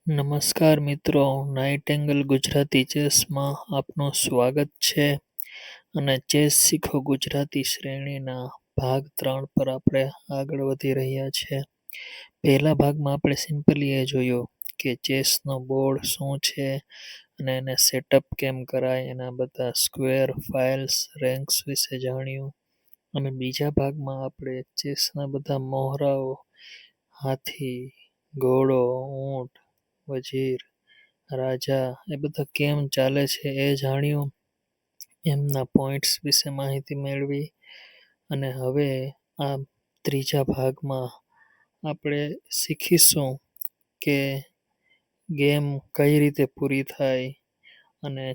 નમસ્કાર મિત્રો, night angle Gujarati ચેસમાં આપનું સ્વાગત છે અને ચેસ શીખો ગુજરાતી શ્રેણીના ભાગ 3 પર આપણે આગળ વધી રહ્યા છે. પહેલા ભાગમાં આપણે સિમ્પલી એ જોયું કે ચેસનો બોર્ડ શું છે અને એને સેટઅપ કેમ કરાય, એના બધા સ્ક્વેર, ફાઇલ્સ, રેન્ક્સ વિશે જાણ્યું. અને બીજા ભાગમાં આપણે ચેસના બધા મોહરાઓ, હાથી, ઘોડો, ઊંટ, વજીર, રાજા એ બધા કેમ ચાલે છે એ જાણ્યું, એમના પોઈન્ટ્સ વિશે માહિતી મેળવી. અને હવે આ ત્રીજા ભાગમાં આપણે શીખીશું કે ગેમ કઈ રીતે પૂરી થાય અને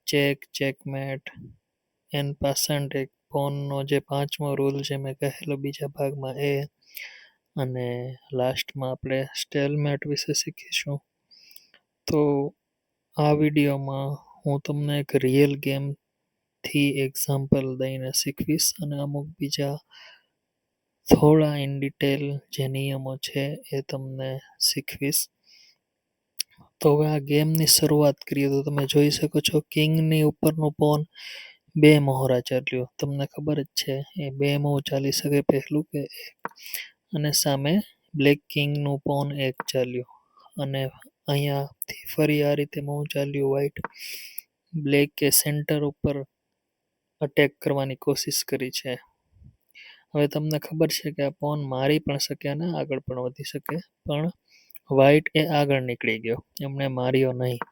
ચેક, ચેકમેટ, એન પાસન્ટ એક પોનનો જે 5મો રૂલ જે મેં કહેલો બીજા ભાગમાં એ, અને લાસ્ટમાં આપણે સ્ટેલમેટ વિશે શીખીશું. તો આ વિડીયોમાં હું તમને એક રિયલ ગેમથી એક્ઝામ્પલ દઈને શીખવીશ અને અમુક બીજા થોડા ઇન ડિટેલ જે નિયમો છે એ તમને શીખવીશ. તો હવે આ ગેમની શરૂઆત કરીએ તો તમે જોઈ શકો છો કિંગની ઉપરનું પોન 2 મોહરા ચાલ્યું. તમને ખબર જ છે એ 2 મોહ ચાલી શકે પહેલું કે 1, અને સામે બ્લેક કિંગનું પોન 1 ચાલ્યું અને અહીંયાથી ફરી આ રીતે મોહ ચાલ્યું વ્હાઇટ. બ્લેકે સેન્ટર ઉપર અટેક કરવાની કોશિશ કરી છે. હવે તમને ખબર છે કે આ પોન મારી પણ શકે અને આગળ પણ વધી શકે, પણ વ્હાઇટ એ આગળ નીકળી ગયો, એમણે માર્યો નહીં.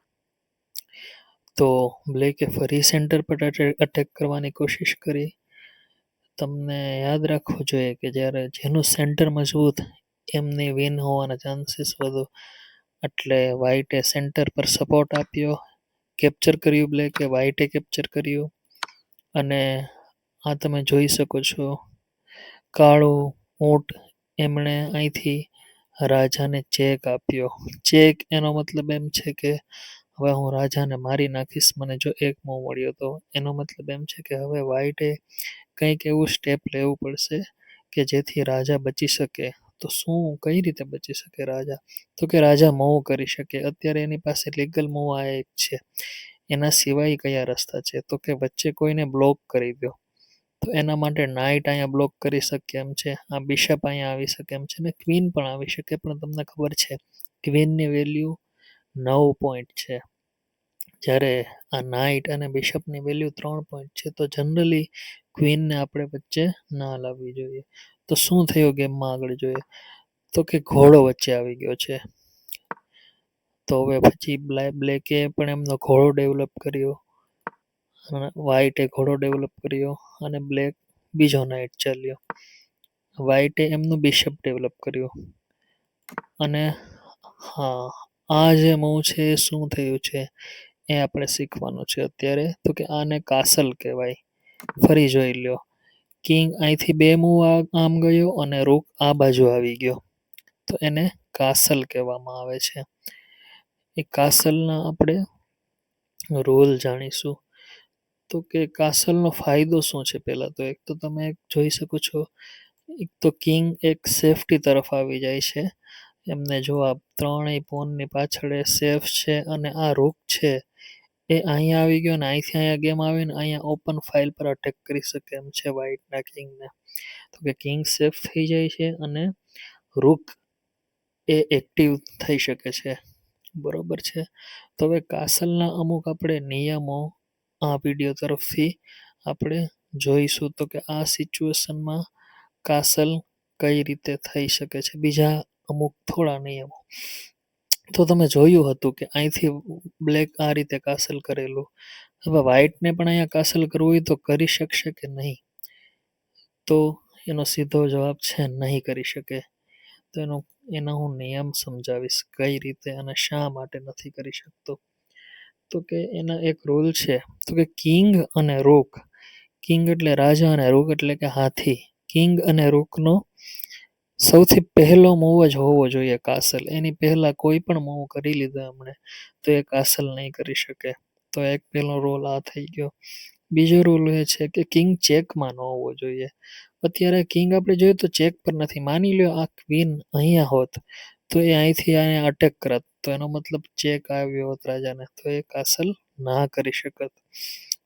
તો બ્લેકે ફરી સેન્ટર પર અટેક કરવાની કોશિશ કરી. તમને યાદ રાખવું જોઈએ કે જ્યારે જેનું સેન્ટર મજબૂત એમની વિન હોવાના ચાન્સીસ વધુ. એટલે વ્હાઇટે સેન્ટર પર સપોર્ટ આપ્યો, કેપ્ચર કર્યું બ્લેકે, વ્હાઇટે કેપ્ચર કર્યું. અને આ તમે જોઈ શકો છો કાળું ઊંટ એમણે અહીંથી રાજાને ચેક આપ્યો. ચેક એનો મતલબ એમ છે કે હવે હું રાજાને મારી નાખીશ મને જો 1 મોહ મળ્યો તો. એનો મતલબ એમ છે કે હવે વ્હાઇટે કંઈક એવું સ્ટેપ લેવું પડશે કે જેથી રાજા બચી શકે. તો શું, કઈ રીતે બચી શકે રાજા? તો કે રાજા મોહ કરી શકે. અત્યારે એની પાસે લીગલ મોહ આ એક છે, એના સિવાય કયા રસ્તા છે? તો કે વચ્ચે કોઈને બ્લોક કરી દો. તો એના માટે નાઇટ અહીંયા બ્લોક કરી શકે એમ છે, આ બિશપ અહીંયા આવી શકે એમ છે, ને ક્વીન પણ આવી શકે. પણ તમને ખબર છે ક્વીનની વેલ્યુ 9 પોઈન્ટ છે, જ્યારે આ નાઇટ અને બિશપની વેલ્યુ 3 પોઈન્ટ છે. તો જનરલી ક્વીનને આપણે વચ્ચે ના લાવવી જોઈએ. તો શું થયું ગેમમાં આગળ જોઈએ તો કે ઘોડો વચ્ચે આવી ગયો છે. તો હવે પછી બ્લેકે પણ એમનો ઘોડો ડેવલપ કર્યો, વ્હાઇટે ઘોડો ડેવલપ કર્યો અને બ્લેક બીજો નાઇટ ચાલ્યો. વ્હાઇટે એમનું બિશપ ડેવલપ કર્યું. અને હા, આ જે મૂવ છે એ શું થયું છે એ આપણે શીખવાનું છે અત્યારે. તો કે આને કાસલ કહેવાય. ફરી જોઈ લ્યો, કિંગ અહીંથી 2 મૂવ આમ ગયો અને રૂક આ બાજુ આવી ગયો, તો એને કાસલ કહેવામાં આવે છે. એ કાસલના આપણે રૂલ જાણીશું. તો કે કાસલનો ફાયદો શું છે? પહેલાં તો એક તો તમે જોઈ શકો છો, એક તો કિંગ એક સેફટી તરફ આવી જાય છે. એમને જો આ ત્રણેય પોનની પાછળ એ સેફ છે અને આ રૂક છે એ અહીંયા આવી ગયો ને અહીંથી અહીંયા ગેમ આવીને અહીંયા ઓપન ફાઇલ પર અટેક કરી શકે એમ છે વ્હાઇટના કિંગને. તો કે કિંગ સેફ થઈ જાય છે અને રૂક એ એક્ટિવ થઈ શકે છે. બરોબર છે. તો હવે કાસલના અમુક આપણે નિયમો આ વિડીયો તરફથી આપણે જોઈશું. તો કે આ સિચ્યુએશનમાં કાસલ કઈ રીતે થઈ શકે છે, બીજા અમુક થોડા નિયમો. તો તમે જોયું હતું કે અહીંથી બ્લેક આ રીતે કાસલ કરેલું. હવે વ્હાઇટને પણ અહીંયા કાસલ કરવું હોય તો કરી શકશે કે નહીં? તો એનો સીધો જવાબ છે નહીં કરી શકે. તો એનો હું નિયમ સમજાવીશ કઈ રીતે અને શા માટે નથી કરી શકતો. તો કે એના એક રૂલ છે. તો કે કિંગ અને રૂક, કિંગ એટલે રાજા અને રૂક એટલે કે હાથી, કિંગ અને રૂકનો સૌથી પહેલો મૂવ જ હોવો જોઈએ કાસલ. એની પહેલાં કોઈ પણ મૂવ કરી લીધો એમણે તો એ કાસલ નહીં કરી શકે. તો એક પહેલો રૂલ આ થઈ ગયો. બીજો રૂલ એ છે કે કિંગ ચેકમાં ન હોવો જોઈએ. અત્યારે કિંગ આપણે જોઈએ તો ચેક પર નથી. માની લો આ ક્વીન અહીંયા હોત તો એ અહીંથી અહીંયા અટેક કરત, તો એનો મતલબ ચેક આવ્યો હોત રાજાને, તો એ કાસલ ના કરી શકત.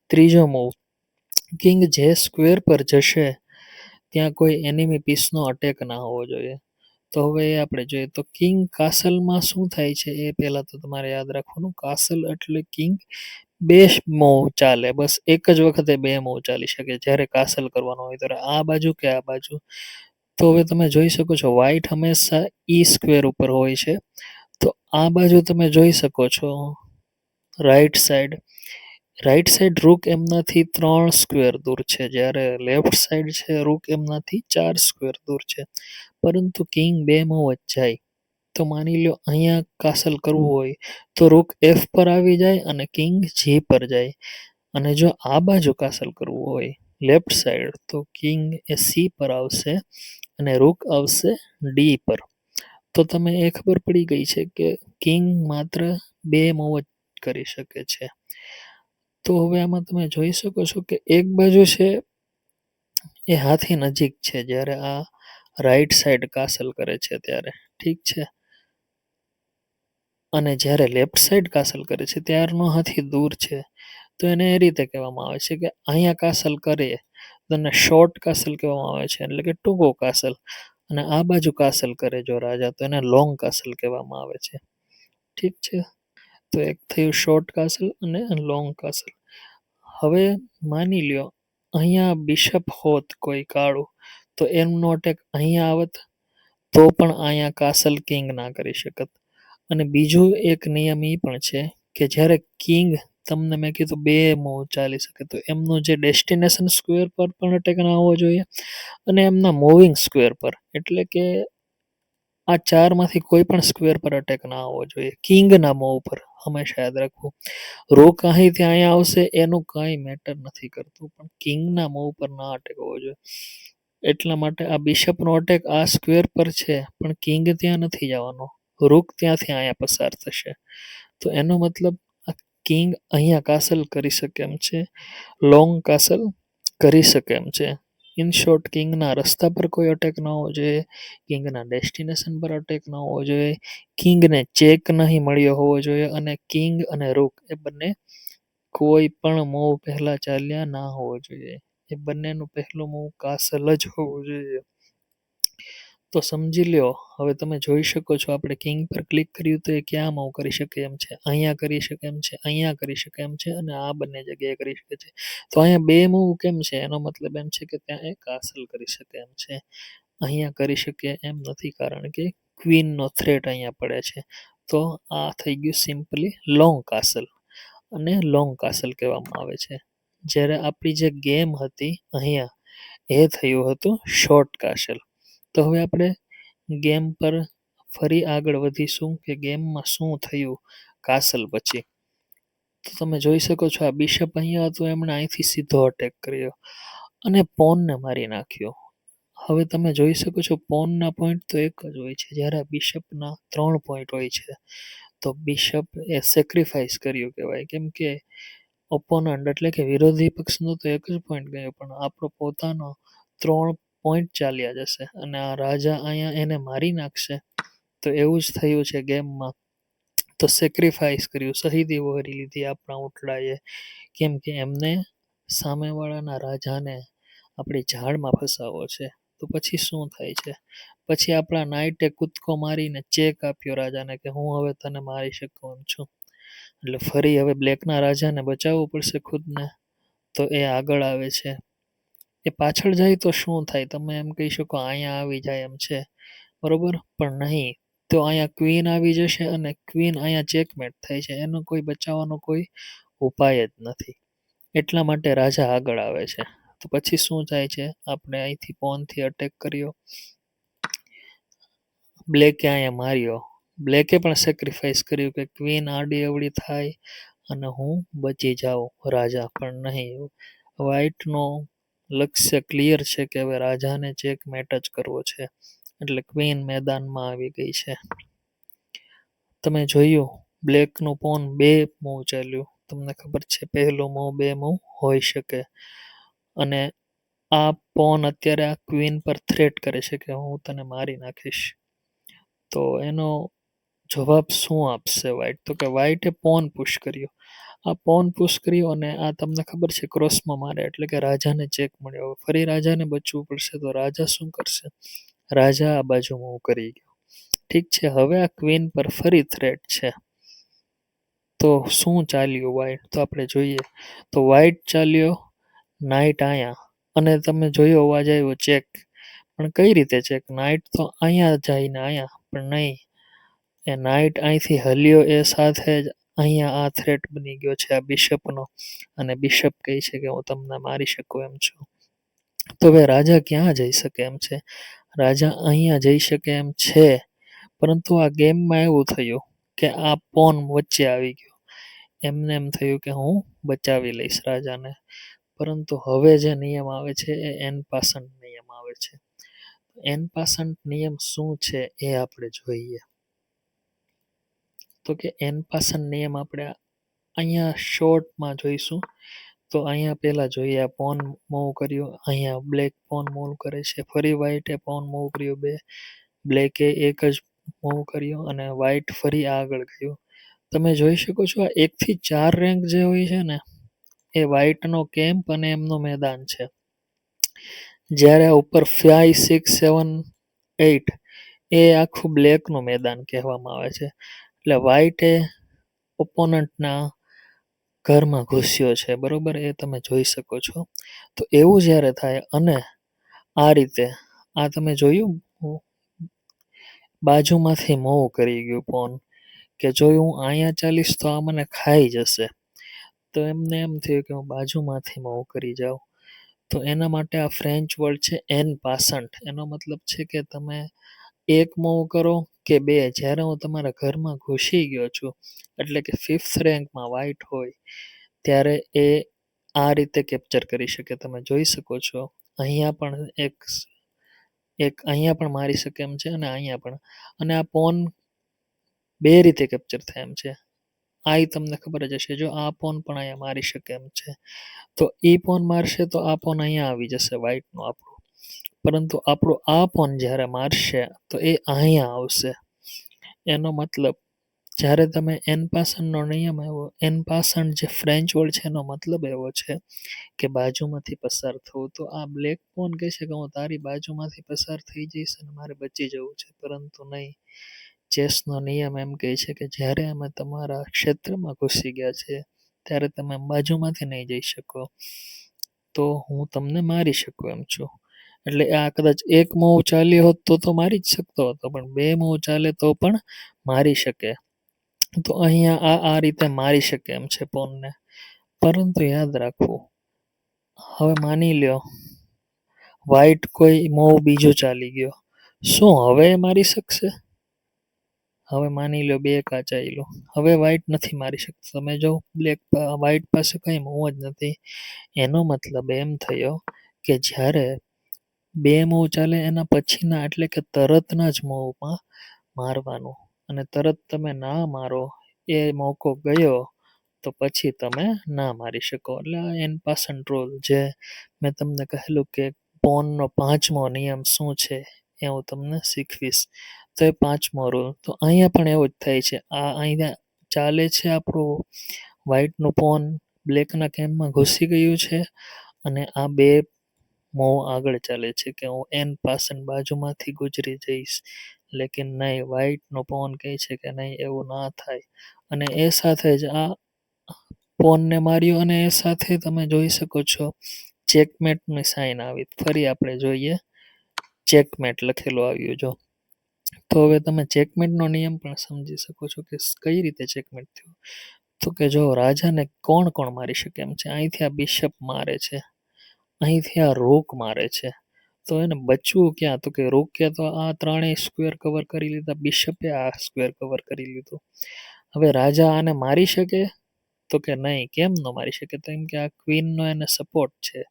ત્રીજો મૂવ, કિંગ જે સ્ક્વેર પર જશે ત્યાં કોઈ એનિમી પીસનો અટેક ના હોવો જોઈએ. તો હવે એ આપણે જોઈએ તો કિંગ કાસલમાં શું થાય છે એ પહેલાં તો તમારે યાદ રાખવાનું. કાસલ એટલે કિંગ બે મૂવ ચાલે, બસ એક જ વખતે બે મૂવ ચાલી શકે જ્યારે કાસલ કરવાનો હોય ત્યારે, આ બાજુ કે આ બાજુ. તો હવે તમે જોઈ શકો છો વ્હાઈટ હંમેશા ઈ સ્ક્વેર ઉપર હોય છે, તો આ બાજુ તમે જોઈ શકો છો રાઈટ સાઈડ. રાઈટ સાઈડ રૂક એમનાથી 3 સ્ક્વેર દૂર છે, જ્યારે લેફ્ટ સાઈડ છે રૂક એમનાથી 4 સ્ક્વેર દૂર છે. પરંતુ કિંગ બે મૂવ જ જાય. તો માની લો અહીંયા કાસલ કરવું હોય તો રૂક એફ પર આવી જાય અને કિંગ જી પર જાય. અને જો આ બાજુ કાસલ કરવું હોય લેફ્ટ સાઈડ, તો કિંગ એ સી પર આવશે અને રૂક આવશે ડી પર. તો તમે એ ખબર પડી ગઈ છે કે કિંગ માત્ર બે મૂવ જ કરી શકે છે. તો હવે આમાં તમે જોઈ શકો છો કે એક બાજુ છે એ હાથી નજીક છે જ્યારે આ રાઈટ સાઈડ કાસલ કરે છે ત્યારે, ઠીક છે. અને જ્યારે લેફ્ટ સાઈડ કાસલ કરે છે ત્યારનો હાથી દૂર છે. તો એને એ રીતે કહેવામાં આવે છે કે અહીંયા કાસલ કરીએ તો એને શોર્ટ કાસલ કહેવામાં આવે છે, એટલે કે ટૂંકો કાસલ. અને આ બાજુ કાસલ કરે જો રાજા તો એને લોંગ કાસલ કહેવામાં આવે છે, ઠીક છે. તો એક થયું શોર્ટ કાસલ અને લોંગ કાસલ. હવે માની લ્યો અહીંયા બિશપ હોત કોઈ કાળું, તો એમનો અટેક અહીંયા આવત તો પણ અહીંયા કાસલ કિંગ ના કરી શકત. અને બીજું એક નિયમ એ પણ છે કે જ્યારે કિંગ, તમને મેં કીધું બે મૂવ ચાલી શકે, તો એમનું જે ડેસ્ટિનેશન સ્ક્વેર પર પણ અટેક ના હોવો જોઈએ અને એમના મૂવિંગ સ્ક્વેર પર, એટલે કે આ ચારમાંથી કોઈ પણ સ્ક્વેર પર અટેક ના આવવો જોઈએ કિંગના મૂવ પર. હંમેશા યાદ રાખવું, રોક અહીંથી અહીંયા આવશે એનું કાંઈ મેટર નથી કરતું, પણ કિંગના મૂવ પર ના અટેક હોવો જોઈએ. એટલા માટે આ બિશપનો અટેક આ સ્ક્વેર પર છે પણ કિંગ ત્યાં નથી જવાનો, રૂક ત્યાંથી અહીંયા પસાર થશે. તો એનો મતલબ આ કિંગ અહીંયા કાસલ કરી શકે એમ છે, લોંગ કાસલ કરી શકે એમ છે. ઇન શોર્ટ, કિંગના રસ્તા પર કોઈ અટેક ન હોવો જોઈએ, કિંગના ડેસ્ટિનેશન પર અટેક ન હોવો જોઈએ, કિંગને ચેક નહીં મળ્યો હોવો જોઈએ, અને કિંગ અને રૂક એ બંને કોઈ પણ મૂવ પહેલા ચાલ્યા ના હોવો જોઈએ. એ બંનેનું પહેલું મૂવ કાસલ જ હોવું જોઈએ. તો સમજી લ્યો, હવે તમે જોઈ શકો છો આપણે કિંગ પર ક્લિક કર્યું તો એ ક્યાં મૂવ કરી શકે એમ છે, અહીંયા કરી શકે એમ છે, અહીંયા કરી શકે એમ છે, અને આ બંને જગ્યાએ કરી શકે છે. તો અહીંયા બે મૂવ કેમ છે, એનો મતલબ એમ છે કે ત્યાં એ કાસલ કરી શકે એમ છે. અહીંયા કરી શકે એમ નથી કારણ કે ક્વીનનો થ્રેટ અહીંયા પડે છે. તો આ થઈ ગયું સિમ્પલી લોંગ કાસલ, અને લોંગ કાસલ કહેવામાં આવે છે. જ્યારે આપણી જે ગેમ હતી અહીંયા એ થયું હતું શોર્ટ કાસલ. તો હવે આપણે ગેમ પર ફરી આગળ વધીશું કે ગેમમાં શું થયું કાસલ પછી. તો તમે જોઈ શકો છો આ બિશપ અહીંયા હતું, એમણે અહીંથી સીધો અટેક કર્યો અને પોનને મારી નાખ્યો. હવે તમે જોઈ શકો છો પોનના પોઈન્ટ તો એક જ હોય છે, જ્યારે બિશપના 3 પોઈન્ટ હોય છે. તો બિશપ એ સેક્રિફાઈસ કર્યું કહેવાય, કેમ કે ઓપોનન્ટ એટલે કે વિરોધી પક્ષનો તો એક જ પોઈન્ટ ગયો, પણ આપણો પોતાનો 3 પોઈન્ટ ચાલ્યા જશે અને આ રાજા અહીંયા એને મારી નાખશે. તો એવું જ થયું છે ગેમમાં. તો સેક્રિફાઈસ કર્યું, શહીદી વહોરી લીધી આપણા ઊંટડાએ, કેમ કે એમને સામેવાળાના રાજાને આપણી ઝાડમાં ફસાવો છે. તો પછી શું થાય છે, પછી આપણા નાઇટે કૂદકો મારીને ચેક આપ્યો રાજાને કે હું હવે તને મારી શકું એમ છું. એટલે ફરી હવે બ્લેકના રાજાને બચાવવું પડશે ખુદને. તો એ આગળ આવે છે, એ પાછળ જાય તો શું થાય, તમે એમ કહી શકો અહીંયા આવી જાય એમ છે, બરોબર, પણ નહીં. તો અહીંયા ક્વીન આવી જશે અને ક્વીન અહીંયા ચેકમેટ થાય છે, એનો કોઈ બચાવવાનો કોઈ ઉપાય જ નથી. એટલા માટે રાજા આગળ આવે છે. તો પછી શું થાય છે, આપણે અહીંથી પોનથી અટેક કર્યો, બ્લેકે અહીંયા માર્યો, બ્લેકે પણ સેક્રિફાઈસ કર્યું કે ક્વીન આડી અવળી થાય અને હું બચી જાઉં, રાજા પણ નહીં. વ્હાઈટનો લક્ષ્ય ક્લિયર છે કે હવે રાજાને ચેકમેટ જ કરવો છે, એટલે ક્વીન મેદાનમાં આવી ગઈ છે. તમે જોયું બ્લેકનું પોન બે મૂવ ચાલ્યું, તમને ખબર છે પહેલું મૂવ બે મૂવ હોઈ શકે, અને આ પોન અત્યારે આ ક્વીન પર થ્રેટ કરે છે કે હું તને મારી નાખીશ. તો એનો જવાબ શું આપશે વ્હાઈટ? તો કે વ્હાઈટે પોન પુશ કર્યો. આ પોન પુશ કર્યો અને આ તમને ખબર છે ક્રોસમાં મારે એટલે કે રાજાને ચેક મળ્યો. હવે ફરી રાજાને બચવું પડશે તો રાજા શું કરશે? રાજા આ બાજુ મૂવ કરી ગયો. ઠીક છે, હવે આ ક્વીન પર ફરી થ્રેટ છે. તો શું ચાલ્યું વ્હાઈટ? તો આપણે જોઈએ તો વ્હાઈટ ચાલ્યો નાઇટ અહીંયા અને તમે જોયો અવાજ આવ્યો ચેક. પણ કઈ રીતે ચેક? નાઇટ તો અહીંયા જાય ને અહીંયા પણ નહીં. એ નાઇટ અહીંથી હલ્યો એ સાથે જ અહીંયા આ થ્રેટ બની ગયો છે આ બિશપનો. અને બિશપ કહે છે કે હું તમને મારી શકું એમ છું. તો હવે રાજા ક્યાં જઈ શકે એમ છે? રાજા અહીંયા જઈ શકે એમ છે, પરંતુ આ ગેમમાં એવું થયું કે આ પોન વચ્ચે આવી ગયો. એમને એમ થયું કે હું બચાવી લઈશ રાજાને. પરંતુ હવે જે નિયમ આવે છે એ એન પાસન્ટ નિયમ આવે છે. એન પાસન્ટ નિયમ શું છે એ આપણે જોઈએ. તો કે એન પાસન્ટ નિયમ આપણે અહીંયા શોર્ટમાં જોઈશું. તો અહીંયા પહેલા જોઈએ આ પોન મૂવ કર્યો, અહીંયા બ્લેક પોન મૂવ કરે છે, ફરી વ્હાઈટે પોન મૂવ કર્યો, બ્લેકે એક જ મૂવ કર્યો અને વ્હાઈટ ફરી આગળ ગયો. તમે જોઈ શકો છો આ 1 થી 4 રેન્ક જે હોય છે ને એ વ્હાઈટનો કેમ્પ અને એમનું મેદાન છે. જ્યારે આ ઉપર 5, 6, 7, 8 એ આખું બ્લેકનું મેદાન કહેવામાં આવે છે. એટલે વ્હાઈટે ઓપોનન્ટના ઘરમાં ઘૂસ્યો છે, બરોબર? એ તમે જોઈ શકો છો. તો એવું જ્યારે થાય અને આ રીતે આ તમે જોયું બાજુમાંથી મૂવ કરી ગયું પોન કે જો હું અહીંયા ચાલીશ તો આ મને ખાઈ જશે. તો એમને એમ થયું કે હું બાજુમાંથી મૂવ કરી જાઉં. તો એના માટે આ ફ્રેન્ચ વર્ડ છે એન પાસન્ટ. એનો મતલબ છે કે તમે એક મૂવ કરો કે બે. જ્યારે હું તમારા ઘરમાં ઘૂસી ગયો છું એટલે કે 5th રેન્કમાં વ્હાઈટ હોય ત્યારે એ આ રીતે કેપ્ચર કરી શકે. તમે જોઈ શકો છો અહીંયા પણ એક અહીંયા પણ મારી શકે એમ છે અને અહીંયા પણ. અને આ પોન બે રીતે કેપ્ચર થાય એમ છે. આ તમને ખબર જ હશે. જો આ પોન પણ અહીંયા મારી શકે એમ છે. તો ઈ પોન મારશે તો આ પોન અહીંયા આવી જશે વ્હાઈટનો આપણો. પરંતુ આપણો આ પોન જ્યારે મારશે તો એ અહીંયા આવશે. એનો મતલબ જ્યારે તમે એન પાસન્ટનો નિયમ આવ્યો, એન પાસન્ટ જે ફ્રેન્ચ વર્ડ છે એનો મતલબ એવો છે કે બાજુમાંથી પસાર થવું. તો આ બ્લેક પોન કહે છે કે હું તારી બાજુમાંથી પસાર થઈ જઈશ અને મારે બચી જવું છે, પરંતુ નહીં. ચેસનો નિયમ એમ કહે છે કે જ્યારે અમે તમારા ક્ષેત્રમાં ઘૂસી ગયા છે ત્યારે તમે બાજુમાંથી નહીં જઈ શકો, તો હું તમને મારી શકું એમ છું. એટલે આ કદાચ એક મૂવ ચાલ્યો હોત તો મારી જ શકતો હતો, પણ બે મૂવ ચાલે તો પણ મારી શકે. તો અહીંયા આ રીતે મારી શકે એમ છે પોનને. પરંતુ યાદ રાખવું, હવે માની લ્યો વ્હાઈટ કોઈ મૂવ બીજો ચાલી ગયો, શું હવે મારી શકશે? હવે માની લો બે કાચાયેલું, હવે વ્હાઈટ નથી મારી શકતો. તમે જો વ્હાઈટ પાસે કંઈ મૂવ જ નથી. એનો મતલબ એમ થયો કે જ્યારે બે મૂવ ચાલે એના પછીના એટલે કે તરતના જ મૂવમાં મારવાનું, અને તરત તમે ના મારો એ મોકો ગયો તો પછી તમે ના મારી શકો. એટલે આ એન પાસન્ટ રૂલ જે મેં તમને કહેલું કે પોનનો 5મો નિયમ શું છે એ હું તમને શીખવીશ. તો એ 5મો રૂલ તો અહીંયા પણ એવું જ થાય છે. આ અહીંયા ચાલે છે આપણું વ્હાઈટનું પોન બ્લેકના કેમ્પમાં ઘૂસી ગયું છે અને આ બે મૂવ આગળ ચાલે છે કે હું એન પાસન્ટ બાજુમાંથી ગુજરી જઈશ. લેકિન નહીં, વ્હાઈટનો પોન કહે છે કે નહીં, એવું ના થાય. અને એ સાથે જ આ પોનને માર્યો અને એ સાથે તમે જોઈ શકો છો ચેકમેટની સાઇન આવી. ફરી આપણે જોઈએ ચેકમેટ લખેલું આવ્યું જો. તો હવે તમે ચેકમેટનો નિયમ પણ સમજી શકો છો કે કઈ રીતે ચેકમેટ થયું. તો કે જો રાજાને કોણ કોણ મારી શકે એમ છે? અહીંથી આ બિશપ મારે છે, અહીંથી આ રૂક મારે છે. તો એને બચવું ક્યાં? તો કે રૂકે તો આ ત્રણેય સ્ક્વેર કવર કરી લીધા, બિશપે આ સ્ક્વેર કવર કરી લીધું. હવે રાજા આને મારી શકે? તો કે નહીં. કેમ ન મારી શકે? તો એમ કે આ ક્વીનનો એને સપોર્ટ છે.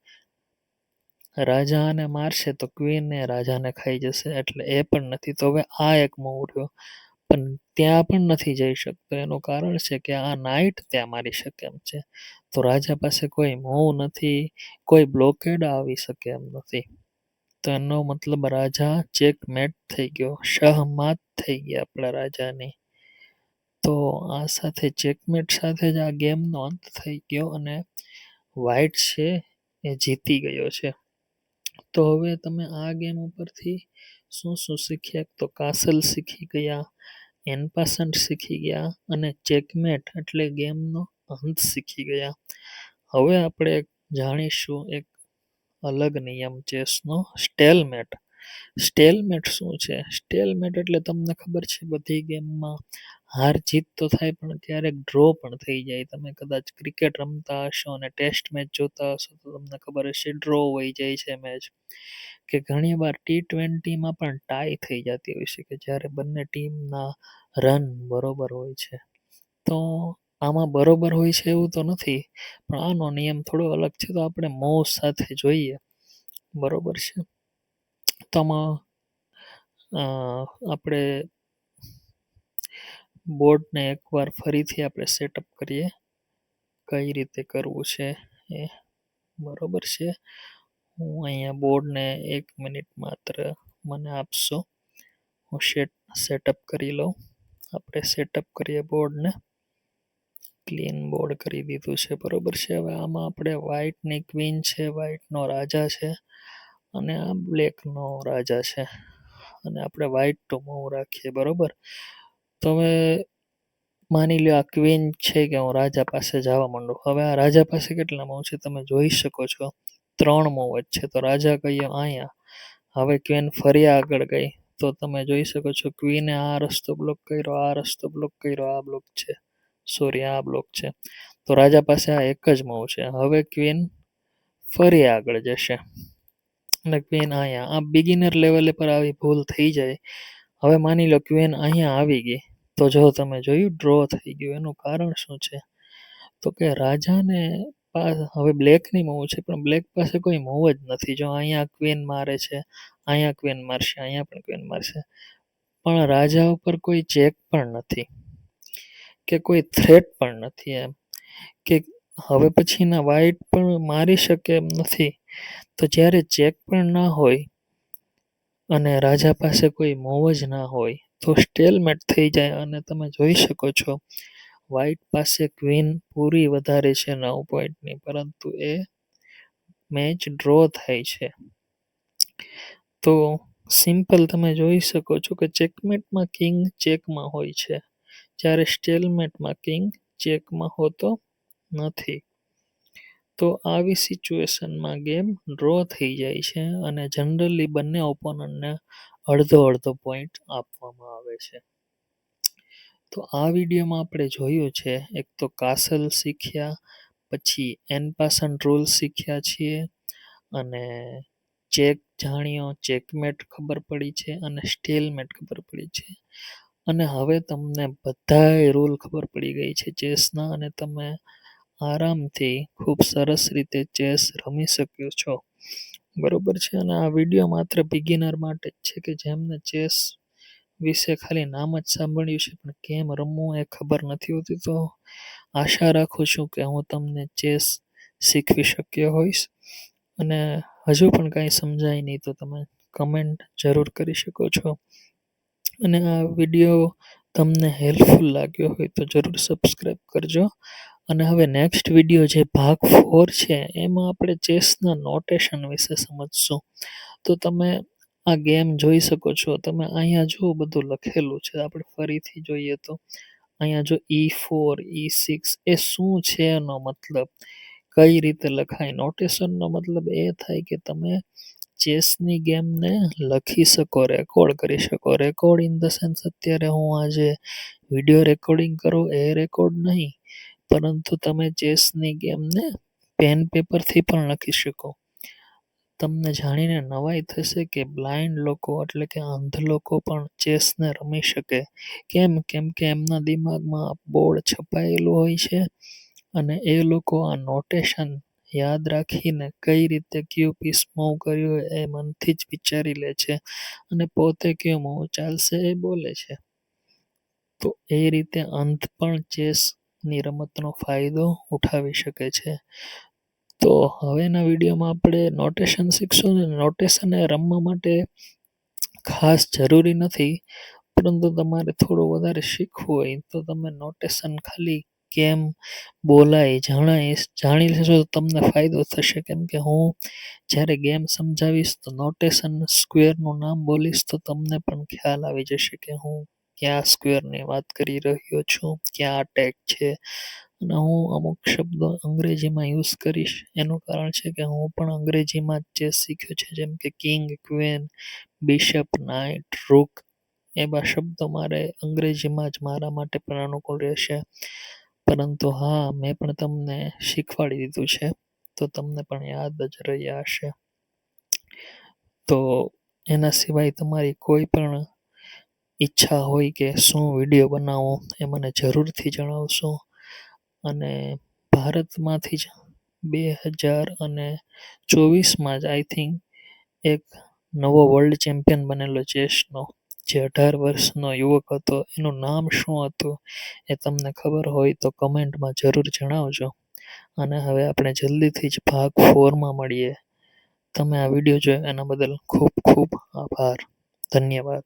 રાજા આને મારશે તો ક્વીન એ રાજાને ખાઈ જશે, એટલે એ પણ નથી. તો હવે આ એક મૂવ રહ્યો, પણ ત્યાં પણ નથી જઈ શકતો. એનું કારણ છે કે આ નાઇટ ત્યાં મારી શકે એમ છે. તો રાજા પાસે કોઈ મૂવ નથી, કોઈ બ્લોકેડ આવી શકે એમ નથી. તો એનો મતલબ રાજા ચેકમેટ થઈ ગયો, શહમાત થઈ ગયા આપણા રાજાની. તો આ સાથે ચેકમેટ સાથે જ આ ગેમનો અંત થઈ ગયો અને વ્હાઈટ છે એ જીતી ગયો છે. તો હવે તમે આ ગેમ ઉપરથી શું શું શીખ્યા? તો કાસલ શીખી ગયા, એનપાસન્ટ શીખી ગયા અને ચેકમેટ એટલે ગેમનો અંત શીખી ગયા. હવે આપણે જાણીશું એક અલગ નિયમ ચેસનો, સ્ટેલમેટ. સ્ટેલમેટ શું છે? સ્ટેલમેટ એટલે તમને ખબર છે બધી ગેમમાં હાર જીત તો થાય પણ ક્યારેક ડ્રો પણ થઈ જાય. તમે કદાચ ક્રિકેટ રમતા હશો અને ટેસ્ટ મેચ જોતા હશો તો તમને ખબર હશે ડ્રો હોઈ જાય છે મેચ, કે ઘણીવાર T20માં પણ ટાઈ થઈ જતી હોય છે કે જ્યારે બંને ટીમના રન બરોબર હોય છે. તો આમાં બરોબર હોય છે એવું તો નથી, પણ આનો નિયમ થોડો અલગ છે. તો આપણે મોઉસ સાથે જોઈએ, બરોબર છે. તો આમાં આપણે બોર્ડને એકવાર ફરીથી આપણે સેટઅપ કરીએ, કઈ રીતે કરવું છે એ, બરોબર છે. હું અહીંયા બોર્ડને 1 મિનિટ માત્ર મને આપશો, હું સેટઅપ કરી લઉં. આપણે સેટઅપ કરીએ બોર્ડને, ક્લીન બોર્ડ કરી દીધું છે, બરોબર છે. હવે આમાં આપણે વ્હાઈટની ક્વીન છે, વ્હાઈટનો રાજા છે અને આ બ્લેકનો રાજા છે અને આપણે વ્હાઈટ ટુ મૂવ રાખીએ, બરોબર. તો હવે માની લો આ ક્વીન છે કે હું રાજા પાસે જવા માંડું. હવે આ રાજા પાસે કેટલા મૂવ છે તમે જોઈ શકો છો, 3 મૂવ જ છે. તો રાજા કહીએ અહીંયા. હવે ક્વીન ફરી આગળ ગઈ તો તમે જોઈ શકો છો ક્વીને આ રસ્તો બ્લોક કર્યો, આ રસ્તો બ્લોક કર્યો, આ બ્લોક છે, સોરી આ બ્લોક છે. તો રાજા પાસે આ એક જ મૂવ છે. હવે ક્વીન ફરી આગળ જશે અને ક્વીન અહીંયા. આ બિગિનર લેવલે પર આવી ભૂલ થઈ જાય. હવે માની લો ક્વીન અહીંયા આવી ગઈ તો જો તમે જોયું ડ્રો થઈ ગયું. એનું કારણ શું છે? તો કે રાજાને હવે બ્લેકની મૂવ છે પણ બ્લેક પાસે કોઈ મૂવ જ નથી. જો અહીંયા ક્વીન મારે છે, અહીંયા ક્વીન મારશે, અહીંયા પણ ક્વીન મારશે, પણ રાજા ઉપર કોઈ ચેક પણ નથી કે કોઈ થ્રેટ પણ નથી, એમ કે હવે પછીના વ્હાઈટ પણ મારી શકે એમ નથી. તો જ્યારે ચેક પણ ના હોય અને રાજા પાસે કોઈ મૂવ જ ના હોય તો સ્ટેલમેટ થઈ જાય અને તમે જોઈ શકો છો વ્હાઈટ પાસે ક્વીન પૂરી વધારે છે 9 પોઈન્ટની, પરંતુ એ મેચ ડ્રો થાય છે. તો સિમ્પલ તમે જોઈ શકો છો કે ચેકમેટમાં કિંગ ચેકમાં હોય છે, જ્યારે સ્ટેલમેટમાં કિંગ ચેકમાં હોતો નથી. તો આવી સિચ્યુએશનમાં ગેમ ડ્રો થઈ જાય છે અને જનરલી બંને ઓપોનન્ટને અડધો અડધો પોઈન્ટ આપવામાં આવે છે. તો આ વિડીયોમાં આપણે જોયું છે, એક તો કાસલ શીખ્યા, પછી એનપાસન્ટ રૂલ શીખ્યા છીએ અને ચેક જાણ્યો, ચેકમેટ ખબર પડી છે અને સ્ટેલમેટ ખબર પડી છે. અને હવે તમને બધાય રૂલ ખબર પડી ગઈ છે ચેસના અને તમે આરામથી ખૂબ સરસ રીતે ચેસ રમી શક્યો છો, બરોબર છે. અને આ વિડીયો માત્ર બિગિનર માટે જ છે કે જેમને ચેસ વિશે ખાલી નામ જ સાંભળ્યું છે પણ કેમ રમવું એ ખબર નથી હોતી. તો આશા રાખું છું કે હું તમને ચેસ શીખવી શક્યો હોઈશ. અને હજુ પણ કાંઈ સમજાય નહીં તો તમે કમેન્ટ જરૂર કરી શકો છો. અને આ વિડીયો તમને હેલ્પફુલ લાગ્યો હોય તો જરૂર સબસ્ક્રાઈબ કરજો. અને હવે નેક્સ્ટ વિડીયો જે ભાગ 4 છે એમાં આપણે ચેસના નોટેશન વિશે સમજશું. તો તમે આ ગેમ જોઈ શકો છો, તમે અહીંયા જો બધું લખેલું છે, આપણે ફરીથી જોઈએ તો અહીંયા જો E4 E6 એ શું છે, એનો મતલબ કઈ રીતે લખાય. નોટેશનનો મતલબ એ થાય કે તમે ચેસની ગેમને લખી શકો, રેકોર્ડ કરી શકો. રેકોર્ડ ઇન ધ સેન્સ અત્યારે હું આજે વિડીયો રેકોર્ડિંગ કરું એ રેકોર્ડ નહીં, પરંતુ તમે ચેસની ગેમને પેન પેપરથી પણ લખી શકો. તમને જાણીને નવાઈ થશે કે બ્લાઇન્ડ લોકો એટલે કે અંધ લોકો પણ ચેસને રમી શકે. કેમ? કેમ કે એમના દિમાગમાં બોર્ડ છપાયેલું હોય છે અને એ લોકો આ નોટેશન યાદ રાખીને કઈ રીતે કયું પીસ મૂવ કર્યું એ મનથી જ વિચારી લે છે અને પોતે કયો મૂવ ચાલશે એ બોલે છે. તો એ રીતે અંધ પણ ચેસની રમતનો ફાયદો ઉઠાવી શકે છે. તો હવેના વિડીયોમાં આપણે નોટેશન શીખશું. નોટેશન એ રમવા માટે ખાસ જરૂરી નથી, પરંતુ તમારે થોડું વધારે શીખવું હોય તો તમે નોટેશન ખાલી કેમ બોલાય જાણી લેશો તો તમને ફાયદો થશે. કેમ કે હું જ્યારે ગેમ સમજાવીશ તો નોટેશન સ્ક્વેરનું નામ બોલીશ તો તમને પણ ખ્યાલ આવી જશે કે હું કયા સ્ક્વેરની વાત કરી રહ્યો છું, ક્યાં અટેક છે. અને હું અમુક શબ્દો અંગ્રેજીમાં યુઝ કરીશ એનું કારણ છે કે હું પણ અંગ્રેજીમાં જ ચેસ શીખ્યો છે, જેમ કે કિંગ, ક્વીન, બિશપ, નાઇટ, રૂક એવા શબ્દો મારે અંગ્રેજીમાં જ મારા માટે પણ અનુકૂળ રહેશે. પરંતુ હા, મેં પણ તમને શીખવાડી દીધું છે તો તમને પણ યાદ જ રહ્યા હશે. તો એના સિવાય તમારી કોઈ પણ ઈચ્છા હોય કે શું વિડીયો બનાવો એ મને જરૂરથી જણાવશો. અને ભારતમાંથી જ 2024માં જ આઈ થિંક એક નવો વર્લ્ડ ચેમ્પિયન બનેલો ચેસનો, જે 18 વર્ષનો યુવક હતો. એનું નામ શું હતું એ તમને ખબર હોય તો કમેન્ટમાં જરૂર જણાવજો. અને હવે આપણે જલ્દીથી જ ભાગ 4માં મળીએ. તમે આ વિડીયો જોયો એના બદલ ખૂબ ખૂબ આભાર. ધન્યવાદ.